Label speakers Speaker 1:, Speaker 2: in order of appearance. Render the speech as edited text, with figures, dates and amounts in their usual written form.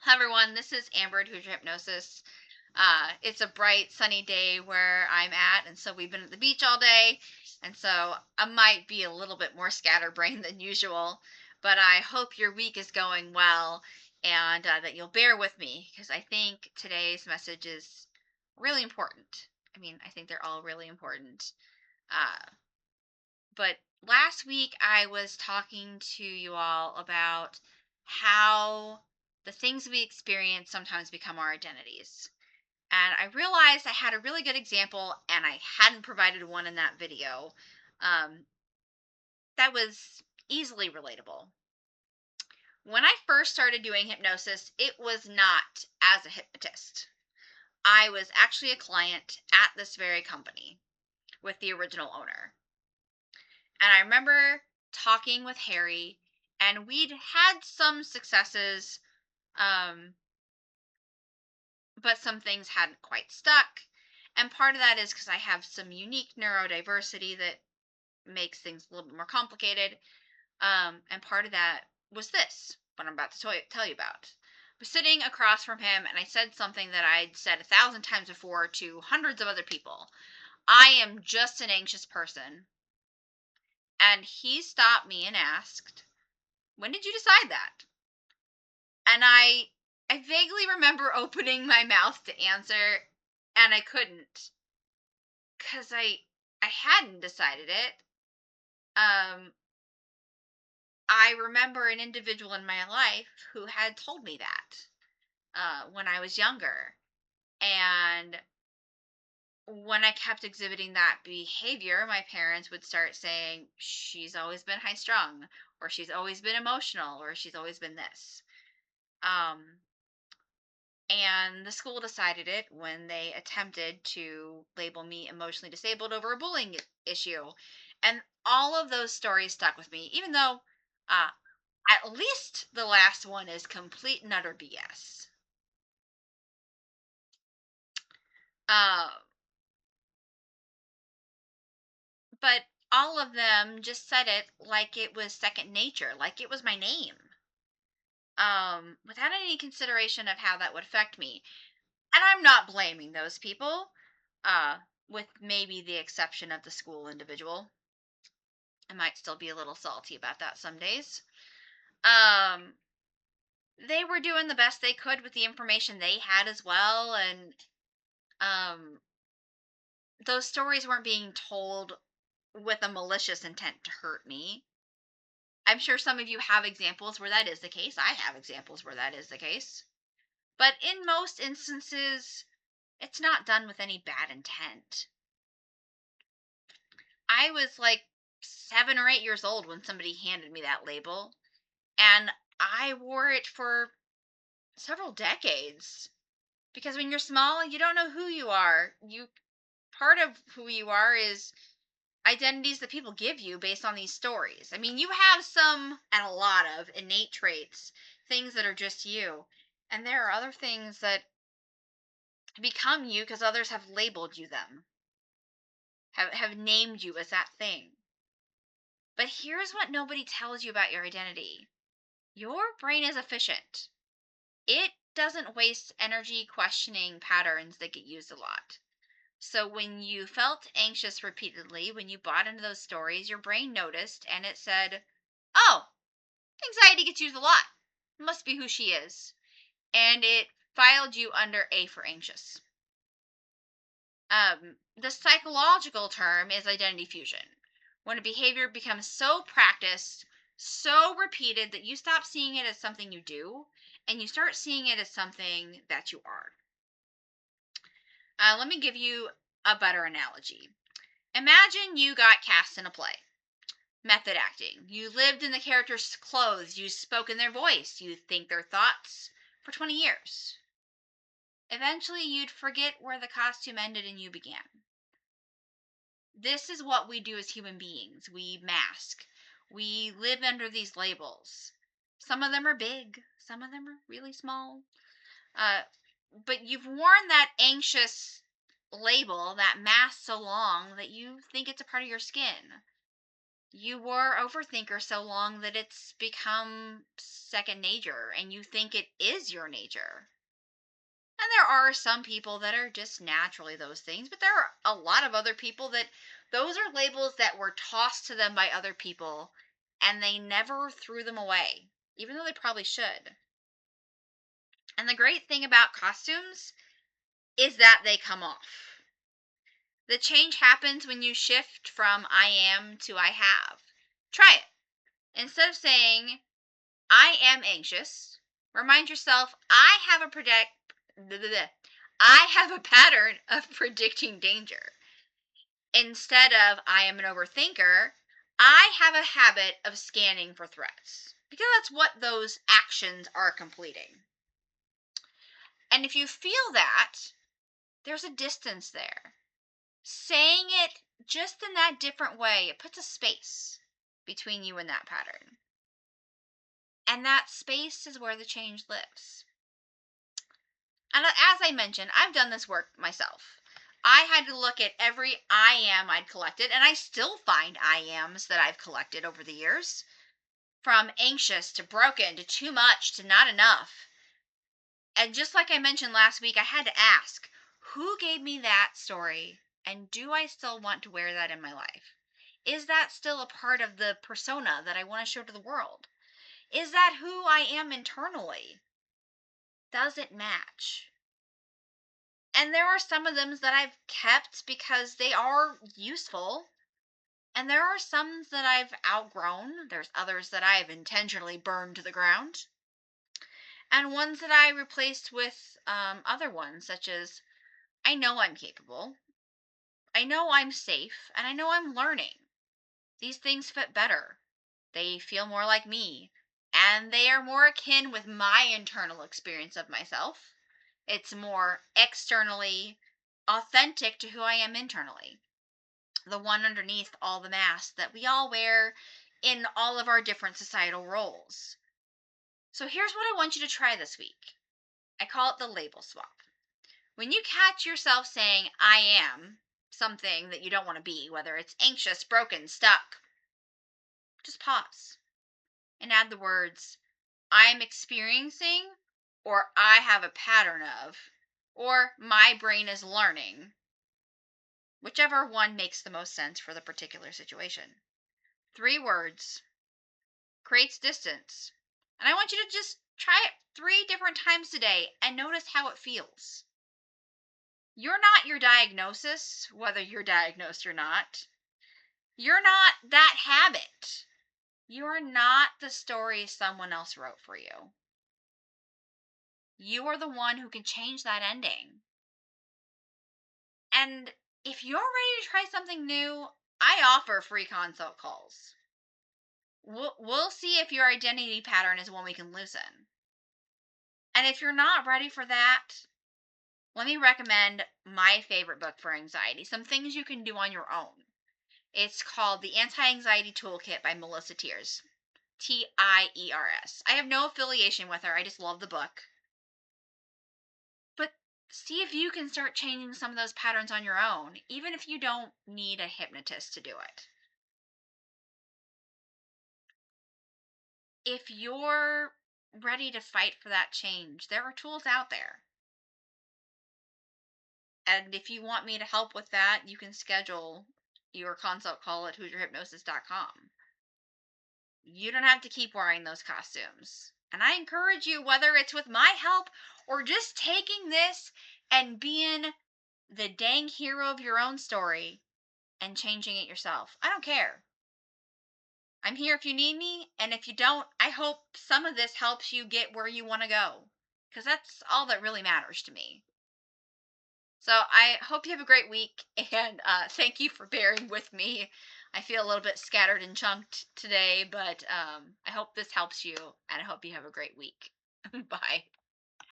Speaker 1: Hi everyone, this is Amber at Hoosier Hypnosis. It's a bright, sunny day where I'm at, and so we've been at the beach all day, and so I might be a little bit more scatterbrained than usual, but I hope your week is going well and that you'll bear with me because I think today's message is really important. I mean, I think they're all really important. Uh, but last week I was talking to you all about how the things we experience sometimes become our identities. And I realized I had a really good example and I hadn't provided one in that video um, that was easily relatable. When I first started doing hypnosis, it was not as a hypnotist. I was actually a client at this very company with the original owner. And I remember talking with Harry, and we'd had some successes, um, but some things hadn't quite stuck. And part of that is because I have some unique neurodiversity that makes things a little bit more complicated. And part of that was this, what I'm about to tell you about. I was sitting across from him, and I said something that I'd said 1,000 times before to hundreds of other people. I am just an anxious person. And he stopped me and asked, "When did you decide that?" And I vaguely remember opening my mouth to answer and I couldn't cuz I hadn't decided it. Um I remember an individual in my life who had told me that when I was younger. And when I kept exhibiting that behavior, my parents would start saying, "She's always been high strung," or "She's always been emotional," or "She's always been this." Um, And the school decided it when they attempted to label me emotionally disabled over a bullying issue. And all of those stories stuck with me, even though uh, at least the last one is complete and utter BS. Uh, but all of them just said it like it was second nature, like it was my name, without any consideration of how that would affect me. And I'm not blaming those people, uh, with maybe the exception of the school individual. I might still be a little salty about that some days. Um, they were doing the best they could with the information they had as well, and um, those stories weren't being told with a malicious intent to hurt me. I'm sure some of you have examples where that is the case. I have examples where that is the case. But in most instances, it's not done with any bad intent. I was like 7 or 8 years old when somebody handed me that label, and I wore it for several decades. Because when you're small, you don't know who you are. You Part of who you are is identities that people give you based on these stories. I mean, you have some and a lot of innate traits, things that are just you. And there are other things that become you because others have labeled you them, have named you as that thing. But here's what nobody tells you about your identity. Your brain is efficient. It doesn't waste energy questioning patterns that get used a lot. So when you felt anxious repeatedly, when you bought into those stories, your brain noticed and it said, "Oh, anxiety gets used a lot. Must be who she is." And it filed you under A for anxious. The psychological term is identity fusion. When a behavior becomes so practiced, so repeated that you stop seeing it as something you do and you start seeing it as something that you are. Let me give you a better analogy. Imagine you got cast in a play. Method acting. You lived in the character's clothes, you spoke in their voice, you think their thoughts for 20 years. Eventually, you'd forget where the costume ended and you began. This is what we do as human beings. We mask. We live under these labels. Some of them are big, some of them are really small. Uh, but you've worn that anxious label, that mask so long that you think it's a part of your skin. You were overthinker so long that it's become second nature and you think it is your nature. And there are some people that are just naturally those things, but there are a lot of other people that those are labels that were tossed to them by other people and they never threw them away, even though they probably should. And the great thing about costumes is that they come off. The change happens when you shift from I am to I have. Try it. Instead of saying, I am anxious, remind yourself, I have a pattern of predicting danger. Instead of I am an overthinker, I have a habit of scanning for threats. Because that's what those actions are completing. And if you feel that, there's a distance there. Saying it just in that different way, it puts a space between you and that pattern. And that space is where the change lives. And as I mentioned, I've done this work myself. I had to look at every I am I'd collected, and I still find I ams that I've collected over the years. From anxious to broken to too much to not enough. And just like I mentioned last week, I had to ask, who gave me that story? And do I still want to wear that in my life? Is that still a part of the persona that I want to show to the world? Is that who I am internally? Does it match? And there are some of them that I've kept because they are useful. And there are some that I've outgrown. There's others that I've intentionally burned to the ground. And ones that I replaced with other ones, such as I know I'm capable, I know I'm safe, and I know I'm learning. These things fit better. They feel more like me, and they are more akin with my internal experience of myself. It's more externally authentic to who I am internally. The one underneath all the masks that we all wear in all of our different societal roles. So here's what I want you to try this week. I call it the label swap. When you catch yourself saying, I am something that you don't want to be, whether it's anxious, broken, stuck, just pause and add the words, I'm experiencing, or I have a pattern of, or my brain is learning, whichever one makes the most sense for the particular situation. 3 words creates distance. And I want you to just try it 3 different times today and notice how it feels. You're not your diagnosis, whether you're diagnosed or not. You're not that habit. You're not the story someone else wrote for you. You are the one who can change that ending. And if you're ready to try something new, I offer free consult calls. We'll see if your identity pattern is one we can loosen. And if you're not ready for that, let me recommend my favorite book for anxiety, some things you can do on your own. It's called The Anti-Anxiety Toolkit by Melissa Tiers. Tiers. I have no affiliation with her. I just love the book. But see if you can start changing some of those patterns on your own, even if you don't need a hypnotist to do it. If you're ready to fight for that change, there are tools out there. And if you want me to help with that, you can schedule your consult call at HoosierHypnosis.com. You don't have to keep wearing those costumes. And I encourage you, whether it's with my help or just taking this and being the dang hero of your own story and changing it yourself. I don't care. I'm here if you need me. And if you don't, I hope some of this helps you get where you want to go. Because that's all that really matters to me. So I hope you have a great week. And thank you for bearing with me. I feel a little bit scattered and chunked today, but I hope this helps you, and I hope you have a great week. Bye.